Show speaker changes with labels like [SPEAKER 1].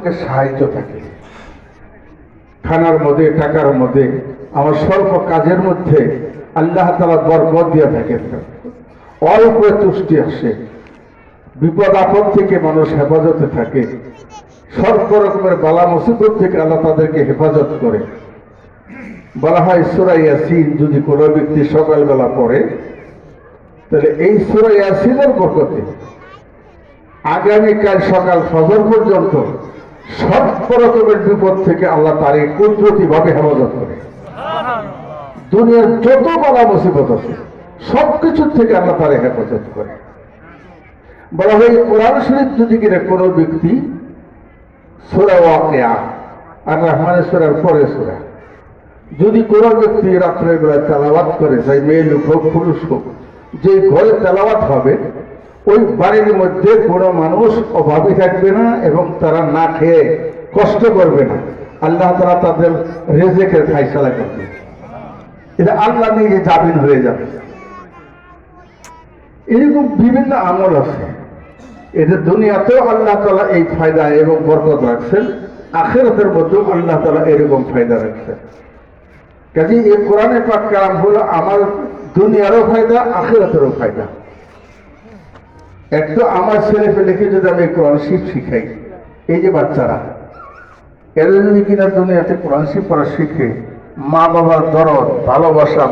[SPEAKER 1] থেকে সাহায্য থাকে। খানার মধ্যে, টাকার মধ্যে, আমার স্বল্প কাজের মধ্যে আল্লাহ তাআলা বরকত দিয়ে থাকেন। অল্প তুষ্টি আসে, বিপদ আপদ থেকে মানুষ হেফাজতে থাকে, সর্ব রকমের বালা মুসিবত থেকে আল্লাহ তাদেরকে হেফাজত করে। বলা হয় সূরা ইয়াসিন যদি কোনো ব্যক্তি সকালবেলা পড়ে, তাহলে এই সূরা ইয়াসিনের বরকতে আগামীকাল সকাল ফজর পর্যন্ত সর্ব রকমের বিপদ থেকে আল্লাহ তার কুদরতি ভাবে হেফাজত করে। দুনিয়ার যত বালা মুসিবত আছে সবকিছুর থেকে আল্লাহ তার হেফাজত করে। বলা হয় কোরআন শরীফ যদি কিনা কোনো ব্যক্তি সূরা ওয়াকিয়া আর রহমানের সূরার পরে সূরা যদি কোনো ব্যক্তি রাত্রের বেলায় তেলাওয়াত করে, চাই মেয়ে লোক হোক পুরুষ হোক, যে ঘরে তেলাওয়াত হবে ওই বাড়ির মধ্যে কোনো মানুষ অভাবী থাকবে না এবং তারা না খেয়ে কষ্ট করবে না। আল্লাহ তাআলা তাদের রিজিকের ফায়সালা করবে। এটা আল্লাহ নিজে জামিন হয়ে যাবে। এরকম বিভিন্ন আমল আছে, এটা দুনিয়াতেও আল্লাহ তাআলা এই ফায়দা এবং বরকত রাখছেন, আখিরাতের মধ্যেও আল্লাহ তাআলা এরকম ফায়দা রাখছেন। কাজে এই কোরআনে পাক কালাম হলো আমার দুনিয়ারও ফায়দা, আখিরাতেরও ফায়দা। একটু আমার ছেলে পেলেকে যদি আমি কোরআন শরীফ শিখাই, এই যে বাচ্চারা এরা যদি কিনা দুনিয়াতে কোরআন শরীফ পড়া শিখে, মা বাবার দরদ ভালোবাসা